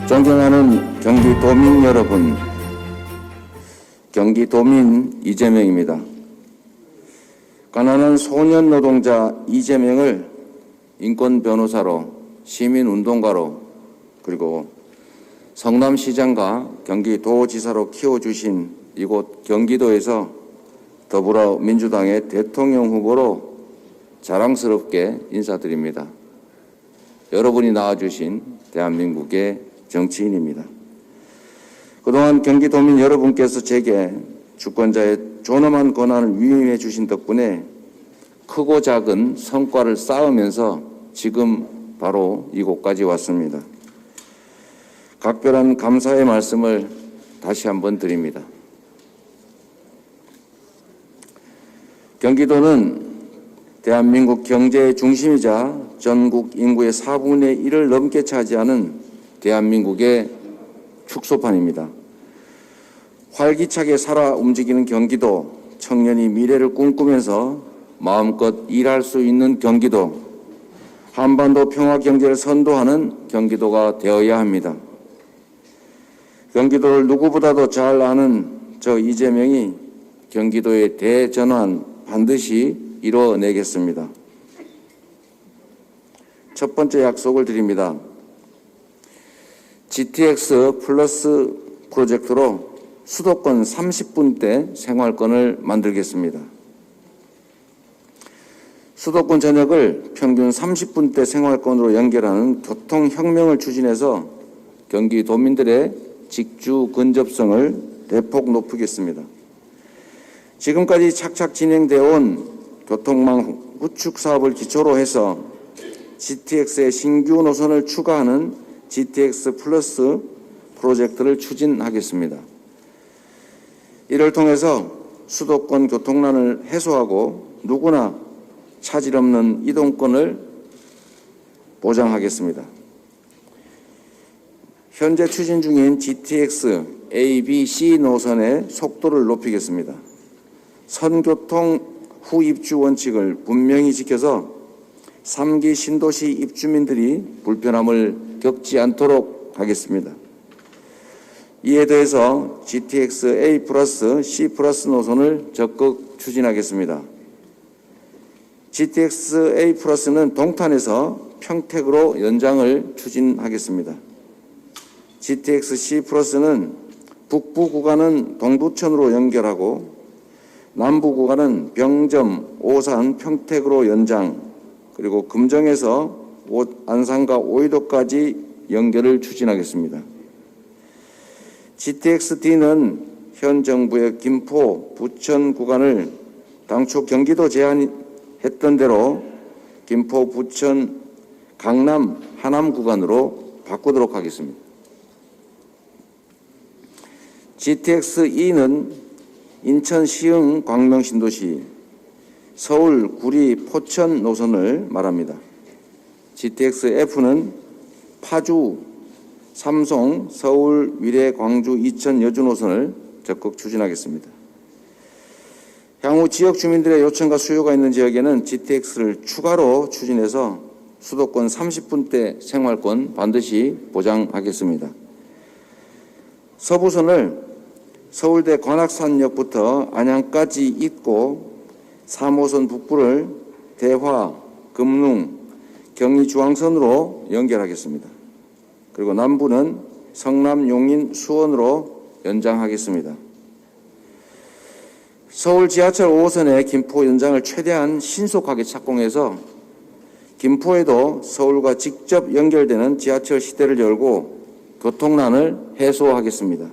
존경하는 경기도민 여러분, 경기도민 이재명입니다. 가난한 소년 노동자 이재명을 인권 변호사로, 시민운동가로, 그리고 성남시장과 경기도지사로 키워주신 이곳 경기도에서 더불어민주당의 대통령 후보로 자랑스럽게 인사드립니다. 여러분이 낳아주신 대한민국의 정치인입니다. 그동안 경기도민 여러분께서 제게 주권자의 존엄한 권한을 위임해 주신 덕분에 크고 작은 성과를 쌓으면서 지금 바로 이곳까지 왔습니다. 각별한 감사의 말씀을 다시 한번 드립니다. 경기도는 대한민국 경제의 중심이자 전국 인구의 4분의 1을 넘게 차지하는 대한민국의 축소판입니다. 활기차게 살아 움직이는 경기도, 청년이 미래를 꿈꾸면서 마음껏 일할 수 있는 경기도, 한반도 평화 경제를 선도하는 경기도가 되어야 합니다. 경기도를 누구보다도 잘 아는 저 이재명이 경기도의 대전환 반드시 이뤄내겠습니다. 첫 번째 약속을 드립니다. GTX 플러스 프로젝트로 수도권 30분대 생활권을 만들겠습니다. 수도권 전역을 평균 30분대 생활권으로 연결하는 교통혁명을 추진해서 경기도민들의 직주 근접성을 대폭 높이겠습니다. 지금까지 착착 진행되어 온 교통망 구축 사업을 기초로 해서 GTX의 신규 노선을 추가하는 GTX 플러스 프로젝트를 추진하겠습니다. 이를 통해서 수도권 교통난을 해소하고 누구나 차질 없는 이동권을 보장하겠습니다. 현재 추진 중인 GTX A, B, C 노선의 속도를 높이겠습니다. 선교통 후입주 원칙을 분명히 지켜서 3기 신도시 입주민들이 불편함을 겪지 않도록 하겠습니다. 이에 더해서 GTX A 플러스 C 플러스 노선을 적극 추진하겠습니다. GTX A 플러스는 동탄에서 평택으로 연장을 추진하겠습니다. GTX C 플러스는 북부 구간은 동두천으로 연결하고 남부 구간은 병점, 오산, 평택으로 연장, 그리고 금정에서 안산과 오이도까지 연결을 추진하겠습니다. GTX-D는 현 정부의 김포, 부천 구간을 당초 경기도 제안했던 대로 김포, 부천, 강남, 하남 구간으로 바꾸도록 하겠습니다. GTX-E는 인천, 시흥, 광명 신도시, 서울, 구리, 포천 노선을 말합니다. GTX-F는 파주, 삼송, 서울, 위례, 광주, 이천, 여주 노선을 적극 추진하겠습니다. 향후 지역 주민들의 요청과 수요가 있는 지역에는 GTX를 추가로 추진해서 수도권 30분대 생활권 반드시 보장하겠습니다. 서부선을 서울대 관악산역부터 안양까지 잇고 3호선 북부를 대화, 금융, 경의 중앙선으로 연결하겠습니다. 그리고 남부는 성남, 용인, 수원으로 연장하겠습니다. 서울 지하철 5호선의 김포 연장을 최대한 신속하게 착공해서 김포에도 서울과 직접 연결되는 지하철 시대를 열고 교통난을 해소하겠습니다.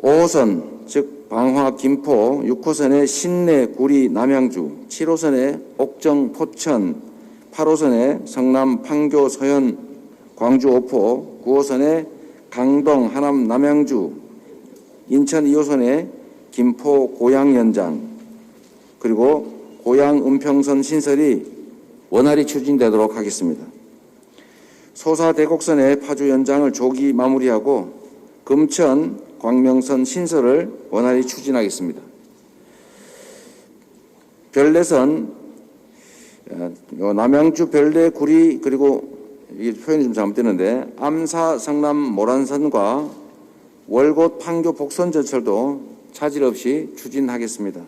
5호선, 즉 방화, 김포, 6호선의 신내, 구리, 남양주, 7호선의 옥정, 포천, 8호선의 성남, 판교, 서현, 광주, 오포, 9호선의 강동, 하남, 남양주, 인천 2호선의 김포, 고양 연장, 그리고 고양, 은평선 신설이 원활히 추진되도록 하겠습니다. 소사, 대곡선의 파주 연장을 조기 마무리하고 금천, 광명선 신설을 원활히 추진하겠습니다. 별내선 남양주 별내 구리 그리고 이게 표현이 좀 잘못되는데 암사 성남 모란선과 월곶 판교 복선 전철도 차질 없이 추진하겠습니다.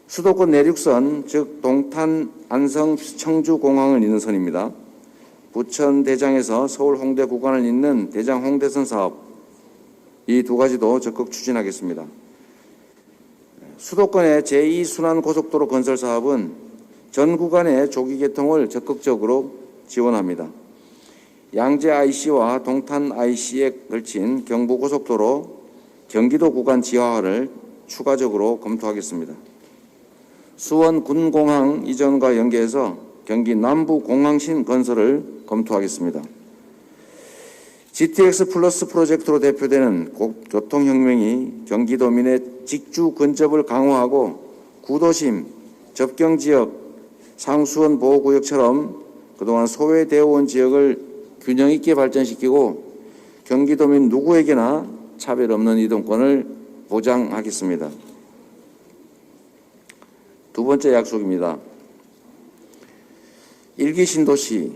수도권 내륙선, 즉 동탄, 안성, 청주 공항을 잇는 선입니다. 부천 대장에서 서울 홍대 구간을 잇는 대장 홍대선 사업, 이 두 가지도 적극 추진하겠습니다. 수도권의 제2순환고속도로 건설 사업은 전 구간의 조기 개통을 적극적으로 지원합니다. 양재 IC와 동탄 IC에 걸친 경부고속도로 경기도 구간 지하화를 추가적으로 검토하겠습니다. 수원 군공항 이전과 연계해서 경기 남부 공항신 건설을 검토하겠습니다. GTX 플러스 프로젝트로 대표되는 교통혁명이 경기도민의 직주 근접을 강화하고 구도심, 접경지역, 상수원 보호구역처럼 그동안 소외되어온 지역을 균형 있게 발전시키고 경기도민 누구에게나 차별 없는 이동권을 보장하겠습니다. 두 번째 약속입니다. 일기 신도시,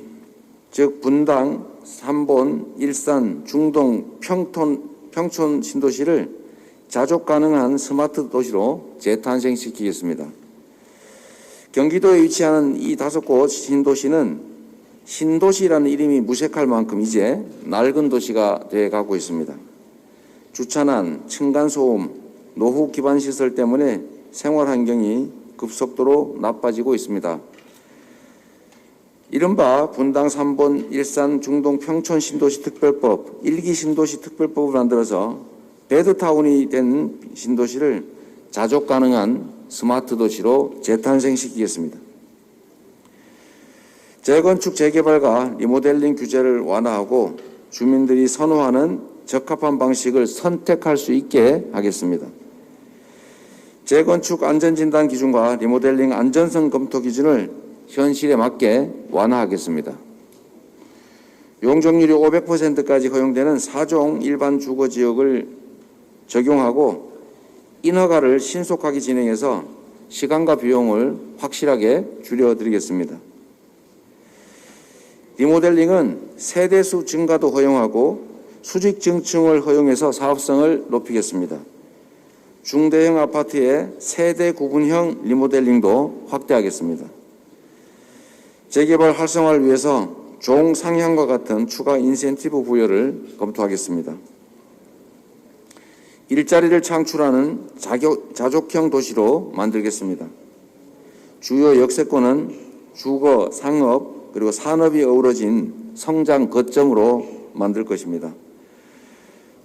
즉 분당, 삼본, 일산, 중동, 평촌 신도시를 자족 가능한 스마트 도시로 재탄생시키겠습니다. 경기도에 위치하는 이 5곳 신도시는 신도시라는 이름이 무색할 만큼 이제 낡은 도시가 되어가고 있습니다. 주차난, 층간소음, 노후 기반 시설 때문에 생활 환경이 급속도로 나빠지고 있습니다. 이른바 분당, 삼본, 일산, 중동, 평촌 신도시 특별법, 일기 신도시 특별법을 만들어서 베드타운이 된 신도시를 자족 가능한 스마트 도시로 재탄생시키겠습니다. 재건축, 재개발과 리모델링 규제를 완화하고 주민들이 선호하는 적합한 방식을 선택할 수 있게 하겠습니다. 재건축 안전진단 기준과 리모델링 안전성 검토 기준을 현실에 맞게 완화하겠습니다. 용적률이 500%까지 허용되는 4종 일반 주거지역을 적용하고 인허가를 신속하게 진행해서 시간과 비용을 확실하게 줄여드리겠습니다. 리모델링은 세대수 증가도 허용하고 수직 증층을 허용해서 사업성을 높이겠습니다. 중대형 아파트의 세대 구분형 리모델링도 확대하겠습니다. 재개발 활성화를 위해서 종상향과 같은 추가 인센티브 부여를 검토하겠습니다. 일자리를 창출하는 자족형 도시로 만들겠습니다. 주요 역세권은 주거, 상업, 그리고 산업이 어우러진 성장 거점으로 만들 것입니다.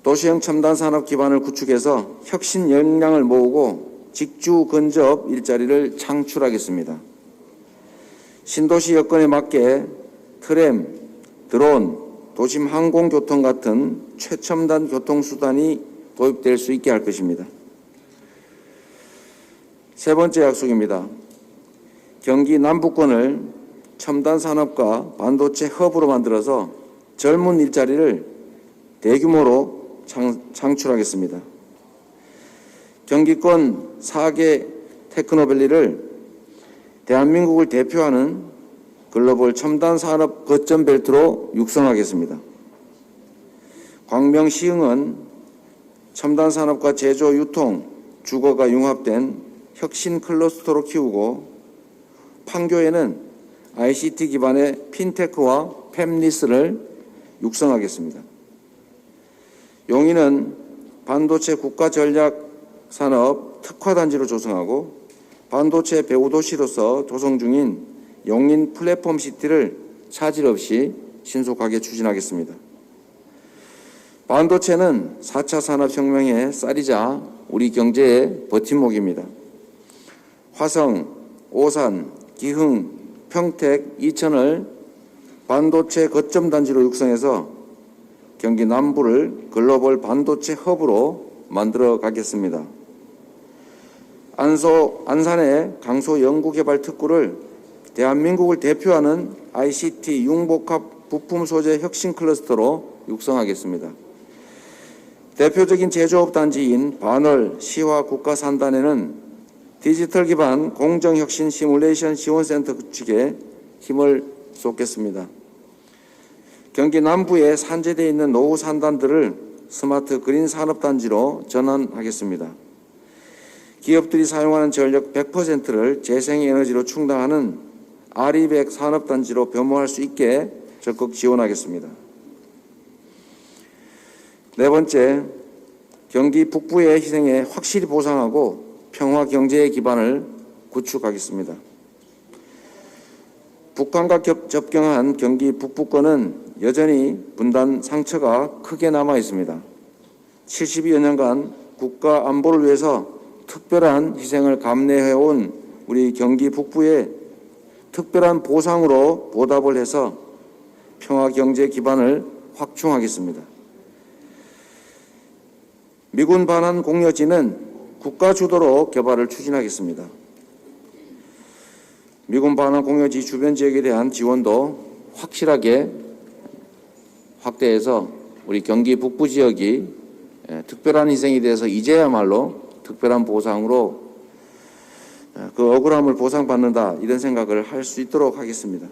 도시형 첨단 산업 기반을 구축해서 혁신 역량을 모으고 직주 근접 일자리를 창출하겠습니다. 신도시 여건에 맞게 트램, 드론, 도심 항공교통 같은 최첨단 교통수단이 도입될 수 있게 할 것입니다. 세 번째 약속입니다. 경기 남부권을 첨단 산업과 반도체 허브로 만들어서 젊은 일자리를 대규모로 창출하겠습니다. 경기권 4개 테크노밸리를 대한민국을 대표하는 글로벌 첨단 산업 거점 벨트로 육성하겠습니다. 광명시흥은 첨단 산업과 제조, 유통, 주거가 융합된 혁신 클러스터로 키우고 판교에는 ICT 기반의 핀테크와 팹리스를 육성하겠습니다. 용인은 반도체 국가전략산업 특화단지로 조성하고 반도체 배후도시로서 조성 중인 용인 플랫폼시티를 차질 없이 신속하게 추진하겠습니다. 반도체는 4차 산업혁명의 쌀이자 우리 경제의 버팀목입니다. 화성, 오산, 기흥, 평택, 이천을 반도체 거점 단지로 육성해서 경기 남부를 글로벌 반도체 허브로 만들어 가겠습니다. 안산의 강소 연구개발 특구를 대한민국을 대표하는 ICT 융복합 부품 소재 혁신 클러스터로 육성하겠습니다. 대표적인 제조업 단지인 반월 시화 국가산단에는 디지털 기반 공정혁신 시뮬레이션 지원센터 구축에 힘을 쏟겠습니다. 경기 남부에 산재되어 있는 노후 산단들을 스마트 그린 산업단지로 전환하겠습니다. 기업들이 사용하는 전력 100%를 재생에너지로 충당하는 RE100 산업단지로 변모할 수 있게 적극 지원하겠습니다. 네 번째, 경기 북부의 희생에 확실히 보상하고 평화 경제의 기반을 구축하겠습니다. 북한과 접경한 경기 북부권은 여전히 분단 상처가 크게 남아 있습니다. 72여 년간 국가 안보를 위해서 특별한 희생을 감내해온 우리 경기 북부에 특별한 보상으로 보답을 해서 평화 경제 기반을 확충하겠습니다. 미군 반환 공여지는 국가 주도로 개발을 추진하겠습니다. 미군 반환 공여지 주변 지역에 대한 지원도 확실하게 확대해서 우리 경기 북부 지역이 특별한 희생에 대해서 이제야말로 특별한 보상으로 그 억울함을 보상받는다, 이런 생각을 할 수 있도록 하겠습니다.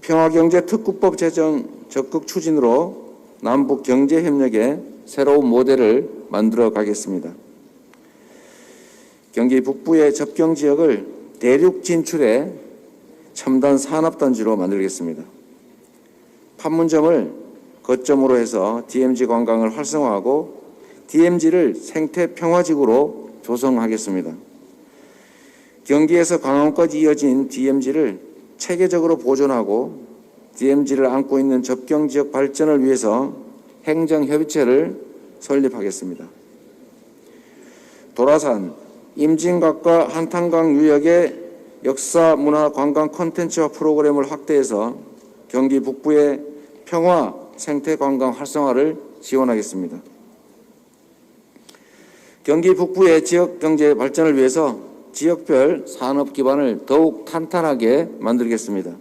평화경제특구법 제정 적극 추진으로 남북 경제협력의 새로운 모델을 만들어 가겠습니다. 경기 북부의 접경 지역을 대륙 진출의 첨단 산업단지로 만들겠습니다. 판문점을 거점으로 해서 DMZ 관광을 활성화하고 DMZ를 생태 평화지구로 조성하겠습니다. 경기에서 광화문까지 이어진 DMZ를 체계적으로 보존하고 DMZ를 안고 있는 접경 지역 발전을 위해서 행정협의체를 설립하겠습니다. 도라산, 임진각과 한탄강 유역의 역사, 문화, 관광 콘텐츠와 프로그램을 확대해서 경기 북부의 평화, 생태 관광 활성화를 지원하겠습니다. 경기 북부의 지역 경제 발전을 위해서 지역별 산업 기반을 더욱 탄탄하게 만들겠습니다.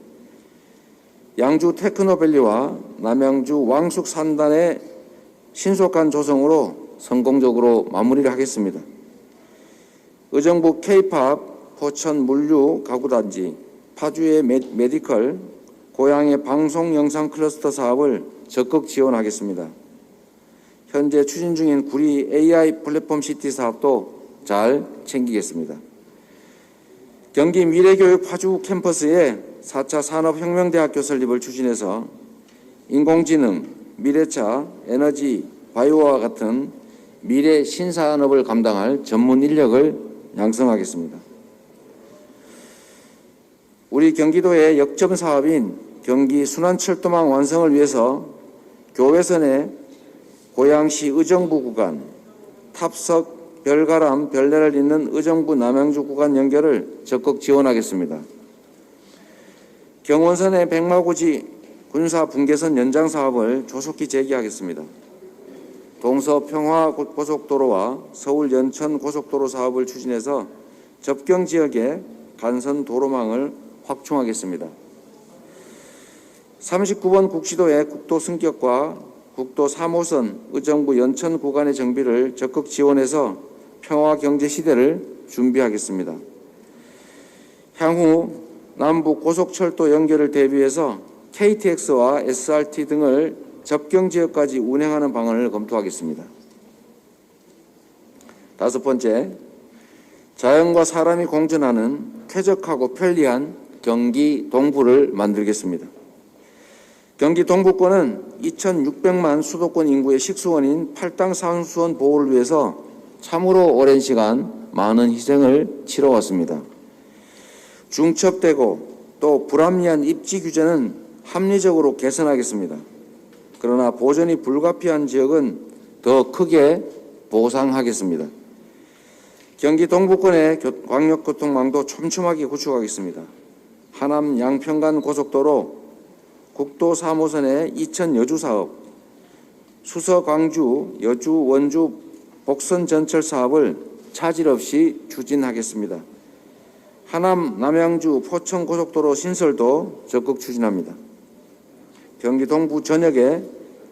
양주 테크노밸리와 남양주 왕숙 산단의 신속한 조성으로 성공적으로 마무리를 하겠습니다. 의정부 K-팝, 포천 물류 가구단지, 파주의 메디컬, 고양의 방송 영상 클러스터 사업을 적극 지원하겠습니다. 현재 추진 중인 구리 AI 플랫폼 시티 사업도 잘 챙기겠습니다. 경기 미래교육 파주 캠퍼스에 4차 산업혁명대학교 설립을 추진해서 인공지능, 미래차, 에너지, 바이오와 같은 미래 신산업을 감당할 전문 인력을 양성하겠습니다. 우리 경기도의 역점 사업인 경기 순환철도망 완성을 위해서 교외선의 고양시 의정부 구간, 탑석, 별가람, 별내를 잇는 의정부 남양주 구간 연결을 적극 지원하겠습니다. 경원선의 백마고지 군사 분계선 연장 사업을 조속히 재개하겠습니다. 동서 평화고속도로와 서울 연천 고속도로 사업을 추진해서 접경 지역의 간선 도로망을 확충하겠습니다. 39번 국시도의 국도 승격과 국도 3호선 의정부 연천 구간의 정비를 적극 지원해서 평화 경제 시대를 준비하겠습니다. 향후 남북 고속철도 연결을 대비해서 KTX와 SRT 등을 접경 지역까지 운행하는 방안을 검토하겠습니다. 다섯 번째, 자연과 사람이 공존하는 쾌적하고 편리한 경기 동부를 만들겠습니다. 경기 동부권은 2,600만 수도권 인구의 식수원인 팔당 산수원 보호를 위해서 참으로 오랜 시간 많은 희생을 치러왔습니다. 중첩되고 또 불합리한 입지 규제는 합리적으로 개선하겠습니다. 그러나 보전이 불가피한 지역은 더 크게 보상하겠습니다. 경기 동부권의 광역교통망도 촘촘하게 구축하겠습니다. 하남 양평간 고속도로, 국도 3호선의 이천 여주 사업, 수서 광주, 여주, 원주 복선 전철 사업을 차질 없이 추진하겠습니다. 하남 남양주 포천 고속도로 신설도 적극 추진합니다. 경기 동부 전역에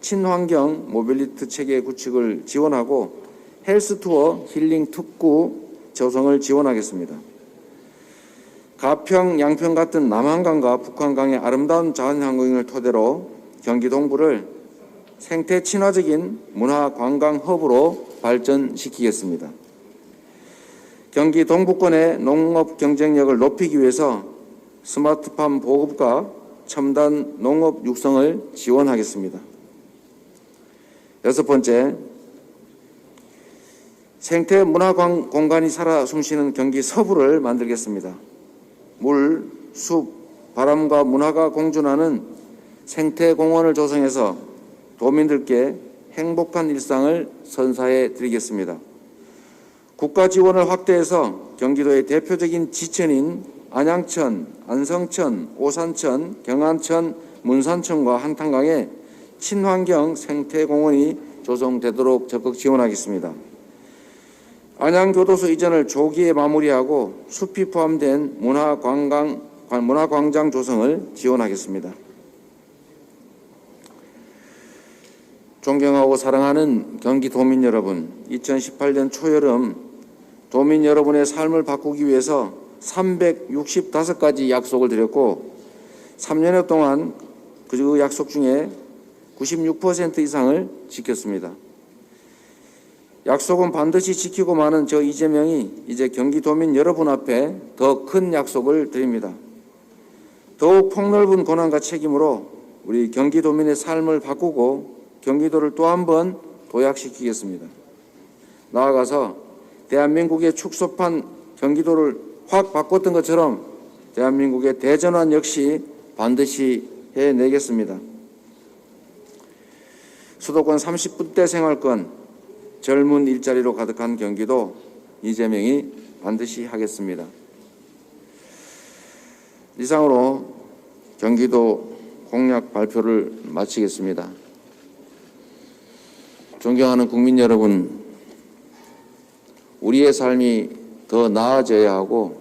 친환경 모빌리티 체계 구축을 지원하고 헬스투어 힐링 특구 조성을 지원하겠습니다. 가평, 양평 같은 남한강과 북한강의 아름다운 자연환경을 토대로 경기 동부를 생태 친화적인 문화 관광 허브로 발전시키겠습니다. 경기 동부권의 농업 경쟁력을 높이기 위해서 스마트팜 보급과 첨단 농업 육성을 지원하겠습니다. 여섯 번째, 생태 문화 공간이 살아 숨쉬는 경기 서부를 만들겠습니다. 물, 숲, 바람과 문화가 공존하는 생태 공원을 조성해서 도민들께 행복한 일상을 선사해 드리겠습니다. 국가 지원을 확대해서 경기도의 대표적인 지천인 안양천, 안성천, 오산천, 경안천, 문산천과 한탄강에 친환경 생태공원이 조성되도록 적극 지원하겠습니다. 안양교도소 이전을 조기에 마무리하고 숲이 포함된 문화광장 조성을 지원하겠습니다. 존경하고 사랑하는 경기도민 여러분, 2018년 초여름 도민 여러분의 삶을 바꾸기 위해서 365가지 약속을 드렸고 3년여 동안 그 약속 중에 96% 이상을 지켰습니다. 약속은 반드시 지키고 마는 저 이재명이 이제 경기도민 여러분 앞에 더 큰 약속을 드립니다. 더욱 폭넓은 권한과 책임으로 우리 경기도민의 삶을 바꾸고 경기도를 또 한 번 도약시키겠습니다. 나아가서 대한민국의 축소판 경기도를 확 바꿨던 것처럼 대한민국의 대전환 역시 반드시 해내겠습니다. 수도권 30분대 생활권, 젊은 일자리로 가득한 경기도 이재명이 반드시 하겠습니다. 이상으로 경기도 공약 발표를 마치겠습니다. 존경하는 국민 여러분, 우리의 삶이 더 나아져야 하고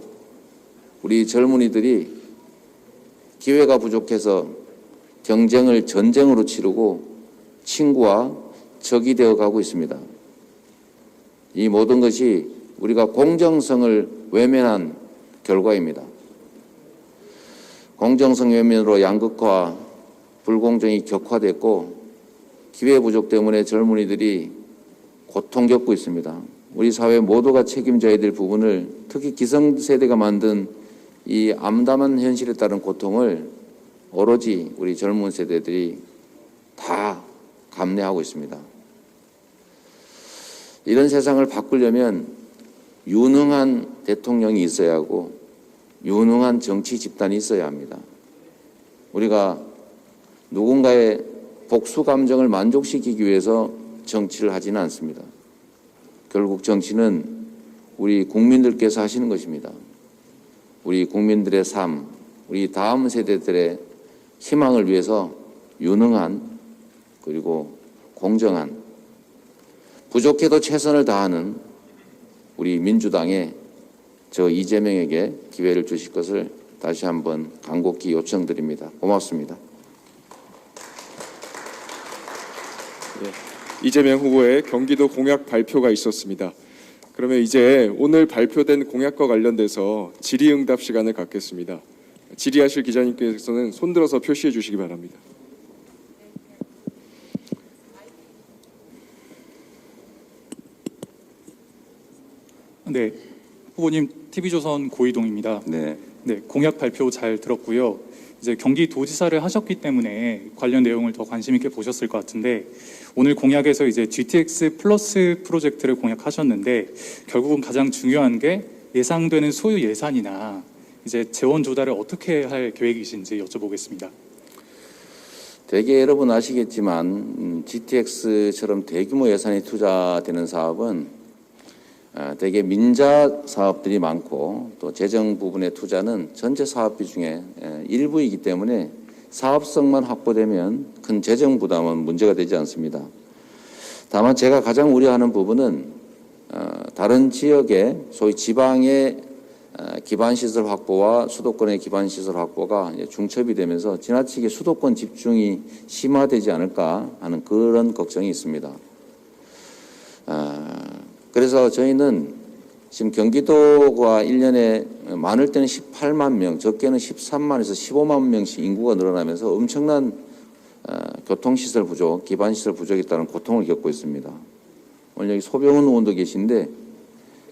우리 젊은이들이 기회가 부족해서 경쟁을 전쟁으로 치르고 친구와 적이 되어 가고 있습니다. 이 모든 것이 우리가 공정성을 외면한 결과입니다. 공정성 외면으로 양극화, 불공정이 격화됐고 기회 부족 때문에 젊은이들이 고통 겪고 있습니다. 우리 사회 모두가 책임져야 될 부분을 특히 기성세대가 만든 이 암담한 현실에 따른 고통을 오로지 우리 젊은 세대들이 다 감내하고 있습니다. 이런 세상을 바꾸려면 유능한 대통령이 있어야 하고 유능한 정치 집단이 있어야 합니다. 우리가 누군가의 복수 감정을 만족시키기 위해서 정치를 하지는 않습니다. 결국 정치는 우리 국민들께서 하시는 것입니다. 우리 국민들의 삶, 우리 다음 세대들의 희망을 위해서 유능한 그리고 공정한 부족해도 최선을 다하는 우리 민주당의 저 이재명에게 기회를 주실 것을 다시 한번 간곡히 요청드립니다. 고맙습니다. 네, 이재명 후보의 경기도 공약 발표가 있었습니다. 그러면 이제 오늘 발표된 공약과 관련돼서 질의응답 시간을 갖겠습니다. 질의하실 기자님께서는 손들어서 표시해 주시기 바랍니다. 네, 후보님 TV조선 고이동입니다. 네. 네, 공약 발표 잘 들었고요. 이제 경기도지사를 하셨기 때문에 관련 내용을 더 관심 있게 보셨을 것 같은데 오늘 공약에서 이제 GTX 플러스 프로젝트를 공약하셨는데 결국은 가장 중요한 게 예상되는 소요 예산이나 이제 재원 조달을 어떻게 할 계획이신지 여쭤보겠습니다. 대개 여러분 아시겠지만 GTX처럼 대규모 예산이 투자되는 사업은 대개 민자 사업들이 많고 또 재정 부분의 투자는 전체 사업비 중에 일부이기 때문에 사업성만 확보되면 큰 재정 부담은 문제가 되지 않습니다. 다만 제가 가장 우려하는 부분은 다른 지역의 소위 지방의 기반시설 확보와 수도권의 기반시설 확보가 중첩이 되면서 지나치게 수도권 집중이 심화되지 않을까 하는 그런 걱정이 있습니다. 그래서 저희는 지금 경기도가 1년에 많을 때는 18만 명, 적게는 13만에서 15만 명씩 인구가 늘어나면서 엄청난 교통시설 부족, 기반시설 부족에 따른 고통을 겪고 있습니다. 오늘 여기 소병훈 의원도 계신데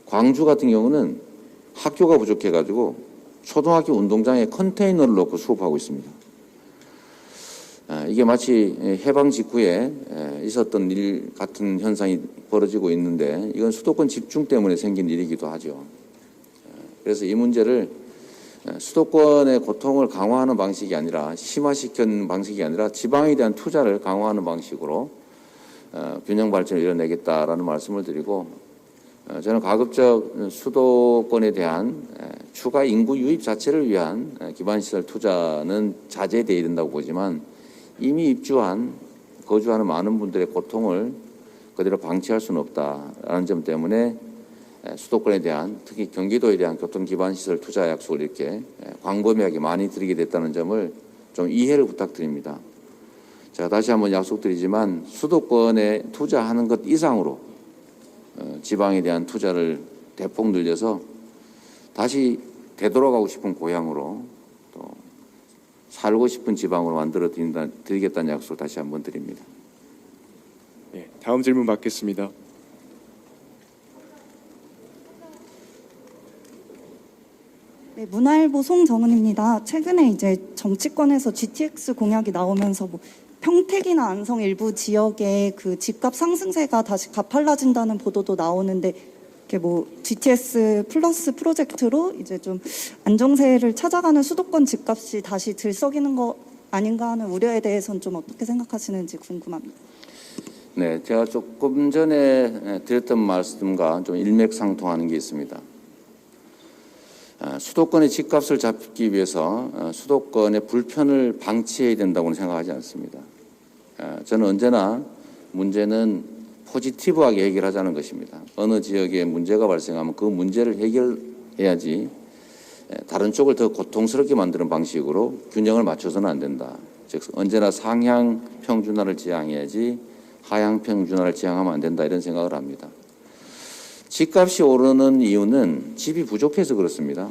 광주 같은 경우는 학교가 부족해가지고 초등학교 운동장에 컨테이너를 넣고 수업하고 있습니다. 이게 마치 해방 직후에 있었던 일 같은 현상이 벌어지고 있는데 이건 수도권 집중 때문에 생긴 일이기도 하죠. 그래서 이 문제를 수도권의 고통을 강화하는 방식이 아니라 심화시키는 방식이 아니라 지방에 대한 투자를 강화하는 방식으로 균형 발전을 이뤄내겠다라는 말씀을 드리고 저는 가급적 수도권에 대한 추가 인구 유입 자체를 위한 기반시설 투자는 자제되어야 된다고 보지만 이미 입주한 거주하는 많은 분들의 고통을 그대로 방치할 수는 없다라는 점 때문에 수도권에 대한 특히 경기도에 대한 교통기반시설 투자 약속을 이렇게 광범위하게 많이 드리게 됐다는 점을 좀 이해를 부탁드립니다. 제가 다시 한번 약속드리지만 수도권에 투자하는 것 이상으로 지방에 대한 투자를 대폭 늘려서 다시 되돌아가고 싶은 고향으로 또 살고 싶은 지방으로 만들어 드리겠다는 약속을 다시 한번 드립니다. 예, 다음 질문 받겠습니다. 네, 문화일보 송정은입니다. 최근에 이제 정치권에서 GTX 공약이 나오면서 뭐 평택이나 안성 일부 지역의 그 집값 상승세가 다시 가팔라진다는 보도도 나오는데 이렇게 뭐 GTX 플러스 프로젝트로 이제 좀 안정세를 찾아가는 수도권 집값이 다시 들썩이는 거 아닌가 하는 우려에 대해서는 좀 어떻게 생각하시는지 궁금합니다. 네, 제가 조금 전에 드렸던 말씀과 좀 일맥상통하는 게 있습니다. 수도권의 집값을 잡기 위해서 수도권의 불편을 방치해야 된다고는 생각하지 않습니다. 저는 언제나 문제는 포지티브하게 해결하자는 것입니다. 어느 지역에 문제가 발생하면 그 문제를 해결해야지 다른 쪽을 더 고통스럽게 만드는 방식으로 균형을 맞춰서는 안 된다. 즉 언제나 상향 평준화를 지향해야지 하향 평준화를 지향하면 안 된다 이런 생각을 합니다. 집값이 오르는 이유는 집이 부족해서 그렇습니다.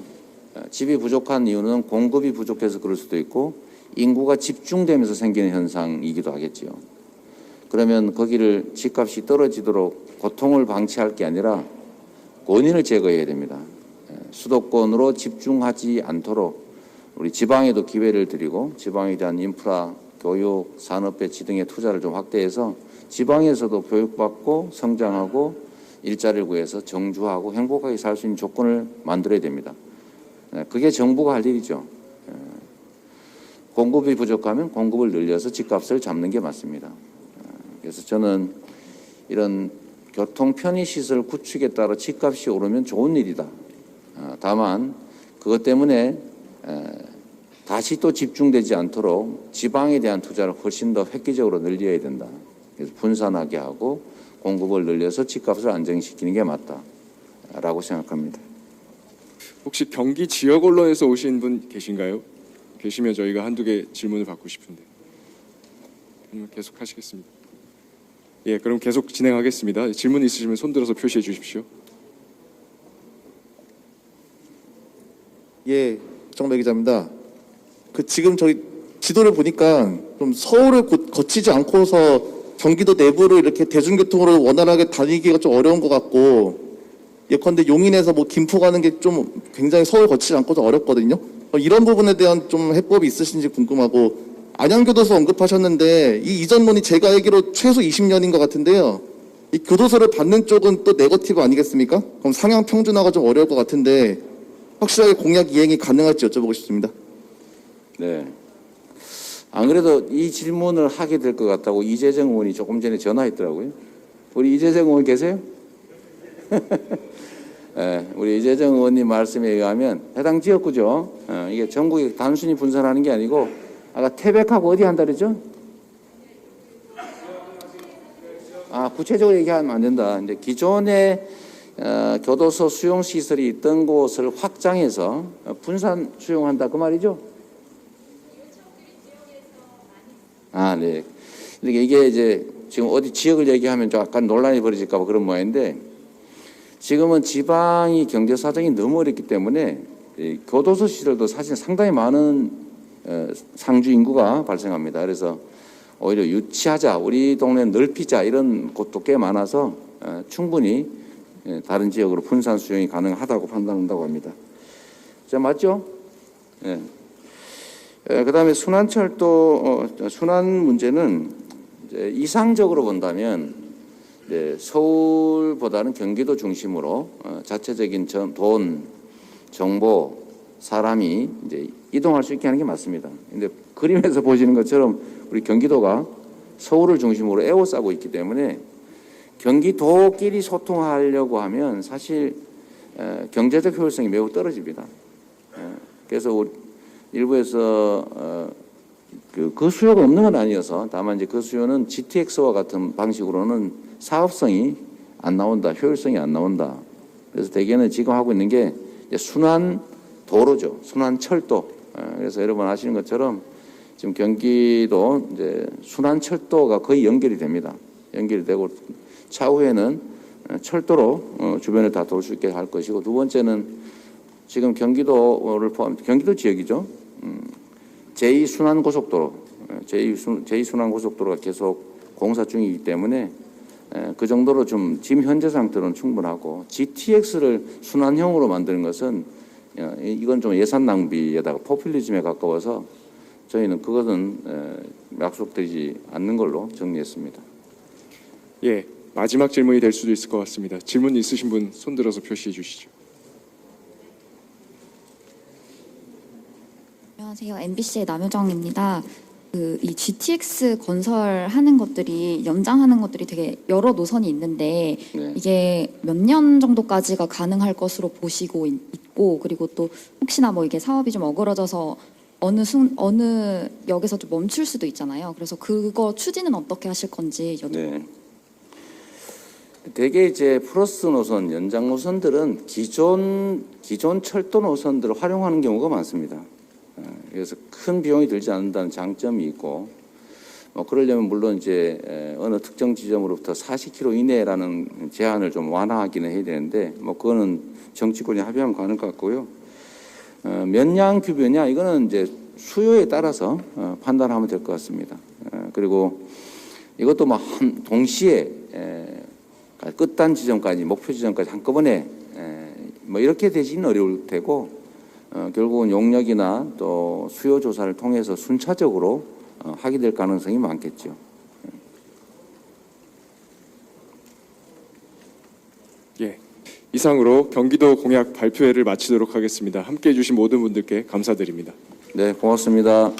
집이 부족한 이유는 공급이 부족해서 그럴 수도 있고 인구가 집중되면서 생기는 현상이기도 하겠지요. 그러면 거기를 집값이 떨어지도록 고통을 방치할 게 아니라 원인을 제거해야 됩니다. 수도권으로 집중하지 않도록 우리 지방에도 기회를 드리고 지방에 대한 인프라, 교육, 산업 배치 등의 투자를 좀 확대해서 지방에서도 교육받고 성장하고 일자리를 구해서 정주하고 행복하게 살 수 있는 조건을 만들어야 됩니다. 그게 정부가 할 일이죠. 공급이 부족하면 공급을 늘려서 집값을 잡는 게 맞습니다. 그래서 저는 이런 교통 편의시설 구축에 따라 집값이 오르면 좋은 일이다. 다만 그것 때문에 다시 또 집중되지 않도록 지방에 대한 투자를 훨씬 더 획기적으로 늘려야 된다. 그래서 분산하게 하고 공급을 늘려서 집값을 안정시키는 게 맞다라고 생각합니다. 혹시 경기 지역 언론에서 오신 분 계신가요? 계시면 저희가 한두 개 질문을 받고 싶은데. 아니면 계속 하시겠습니다. 예, 그럼 계속 진행하겠습니다. 질문 있으시면 손 들어서 표시해 주십시오. 예, 정배 기자입니다. 지금 저희 지도를 보니까 좀 서울을 거치지 않고서 경기도 내부로 이렇게 대중교통으로 원활하게 다니기가 좀 어려운 것 같고, 예컨대 용인에서 뭐 김포 가는 게 좀 굉장히 서울 거치지 않고서 어렵거든요. 이런 부분에 대한 좀 해법이 있으신지 궁금하고, 안양교도소 언급하셨는데 이 이전론이 제가 알기로 최소 20년인 것 같은데요. 이 교도소를 받는 쪽은 또 네거티브 아니겠습니까? 그럼 상향 평준화가 좀 어려울 것 같은데 확실하게 공약 이행이 가능할지 여쭤보고 싶습니다. 네. 안 그래도 이 질문을 하게 될 것 같다고 이재정 의원이 조금 전에 전화했더라고요. 우리 이재정 의원 계세요? 네, 우리 이재정 의원님 말씀에 의하면 해당 지역구죠. 이게 전국에 단순히 분산하는 게 아니고 아까 태백하고 어디 한다 그랬죠? 구체적으로 얘기하면 안 된다. 이제 기존에 교도소 수용 시설이 있던 곳을 확장해서 분산 수용한다 그 말이죠? 네. 이게 이제 지금 어디 지역을 얘기하면 좀 약간 논란이 벌어질까 봐 그런 모양인데 지금은 지방이 경제 사정이 너무 어렵기 때문에 교도소 시설도 사실 상당히 많은 상주 인구가 발생합니다. 그래서 오히려 유치하자, 우리 동네 넓히자 이런 곳도 꽤 많아서 충분히 다른 지역으로 분산 수용이 가능하다고 판단한다고 합니다. 자, 맞죠? 예. 그다음에 순환철도 순환 문제는 이제 이상적으로 본다면 이제 서울보다는 경기도 중심으로 자체적인 돈, 정보, 사람이 이제 이동할 수 있게 하는 게 맞습니다. 근데 그림에서 보시는 것처럼 우리 경기도가 서울을 중심으로 에워싸고 있기 때문에 경기도끼리 소통하려고 하면 사실 경제적 효율성이 매우 떨어집니다. 그래서 우리 일부에서 그 수요가 없는 건 아니어서 다만 이제 그 수요는 GTX와 같은 방식으로는 사업성이 안 나온다, 효율성이 안 나온다. 그래서 대개는 지금 하고 있는 게 이제 순환 도로죠, 순환 철도. 그래서 여러분 아시는 것처럼 지금 경기도 이제 순환 철도가 거의 연결이 됩니다. 연결이 되고 차후에는 철도로 주변을 다 돌 수 있게 할 것이고, 두 번째는 지금 경기도를 포함 경기도 지역이죠. 제2순환고속도로, 제2순환고속도로가 계속 공사 중이기 때문에 그 정도로 좀 지금 현재 상태로는 충분하고, GTX를 순환형으로 만드는 것은 이건 좀 예산 낭비에다가 포퓰리즘에 가까워서 저희는 그것은 약속되지 않는 걸로 정리했습니다. 예, 마지막 질문이 될 수도 있을 것 같습니다. 질문 있으신 분 손들어서 표시해 주시죠. 안녕하세요. MBC의 남효정입니다. 이 GTX 건설하는 것들이 연장하는 것들이 되게 여러 노선이 있는데 네. 이게 몇 년 정도까지가 가능할 것으로 보시고 있고, 그리고 또 혹시나 뭐 이게 사업이 좀 어그러져서 어느 역에서 좀 멈출 수도 있잖아요. 그래서 그거 추진은 어떻게 하실 건지 네. 대개 이제 플러스 노선, 연장 노선들은 기존 철도 노선들을 활용하는 경우가 많습니다. 그래서 큰 비용이 들지 않는다는 장점이 있고, 그러려면 물론 이제 어느 특정 지점으로부터 40km 이내라는 제한을 좀 완화하기는 해야 되는데, 그거는 정치권이 합의하면 가능할 것 같고요. 몇 년 규모냐, 이거는 이제 수요에 따라서 판단하면 될 것 같습니다. 그리고 이것도 동시에 끝단 지점까지, 목표 지점까지 한꺼번에 이렇게 되지는 어려울 테고, 결국은 용역이나 또 수요 조사를 통해서 순차적으로 하게 될 가능성이 많겠죠. 예, 이상으로 경기도 공약 발표회를 마치도록 하겠습니다. 함께해 주신 모든 분들께 감사드립니다. 네, 고맙습니다.